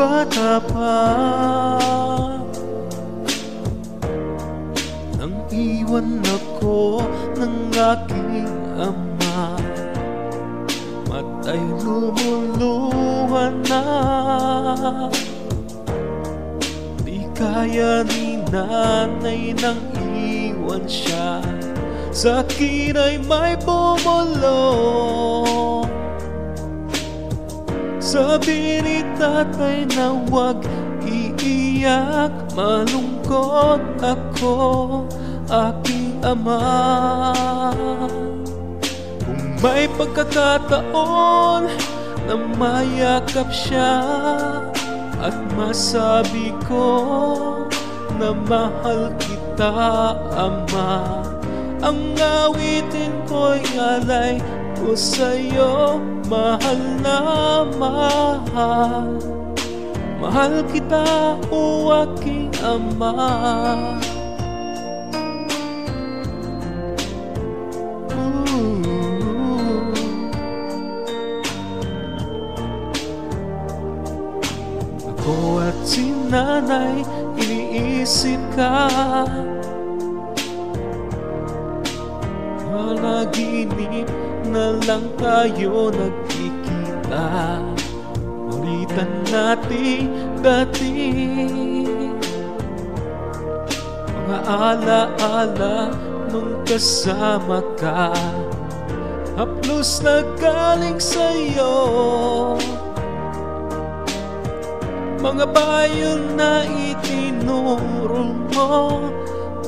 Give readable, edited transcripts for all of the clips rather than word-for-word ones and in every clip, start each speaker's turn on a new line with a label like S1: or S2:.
S1: bata pa nang iwan ako ng aking ama. Mata'y lumuluhan na, di kaya ni nanay nang iwan siya. Sa akin ay may bumulong. Sabi ni tatay na huwag iiyak, malungkot ako, aking ama. Kung may pagkakataon na mayakap siya at masabi ko na mahal kita, ama, ang awitin ko'y alay ko sa'yo. Mahal na mahal, mahal kita, o aking ama. Ako at si nanay, iniisip ka. Panaginip na lang tayo nagkikita. Ulitan natin dati, mga alaala nung kasama ka. Haplos na galing sa'yo, mga payo na itinuro mo,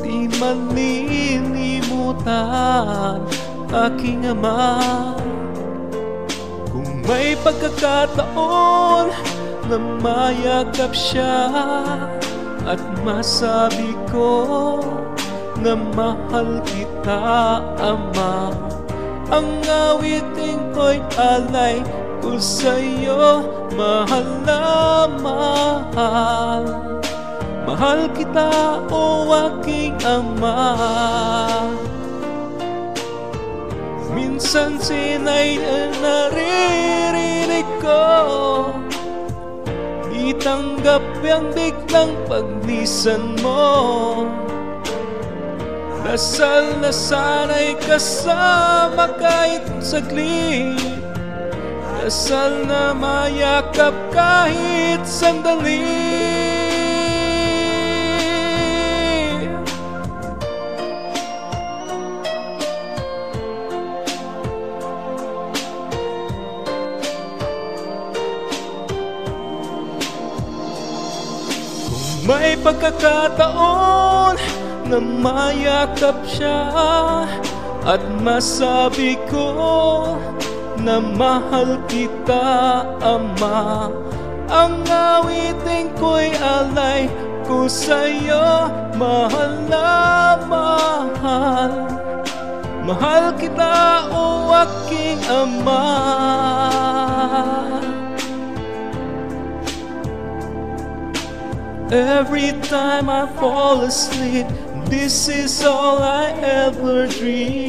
S1: di malilimutan, aking ama. Kung may pagkakataon na mayakap siya at masabi ko na mahal kita, ama, ang awitin ko'y alay ko sa'yo. Mahal na mahal, mahal kita, o aking ama. Minsan sinay na naririnig ko, itanggap ang biglang paglisan mo. Dasal na sana'y kasama kahit saglit, dasal na mayakap kahit sandali. May pagkakataon na mayakap siya at masabi ko na mahal kita, ama, ang awitin ko'y alay ko sa'yo. Mahal na mahal, mahal kita, o aking ama. Every time I fall asleep, this is all I ever dream.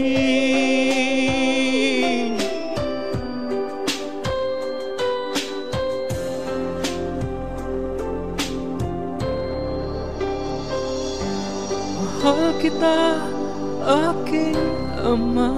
S1: Mahal kita, aking ama.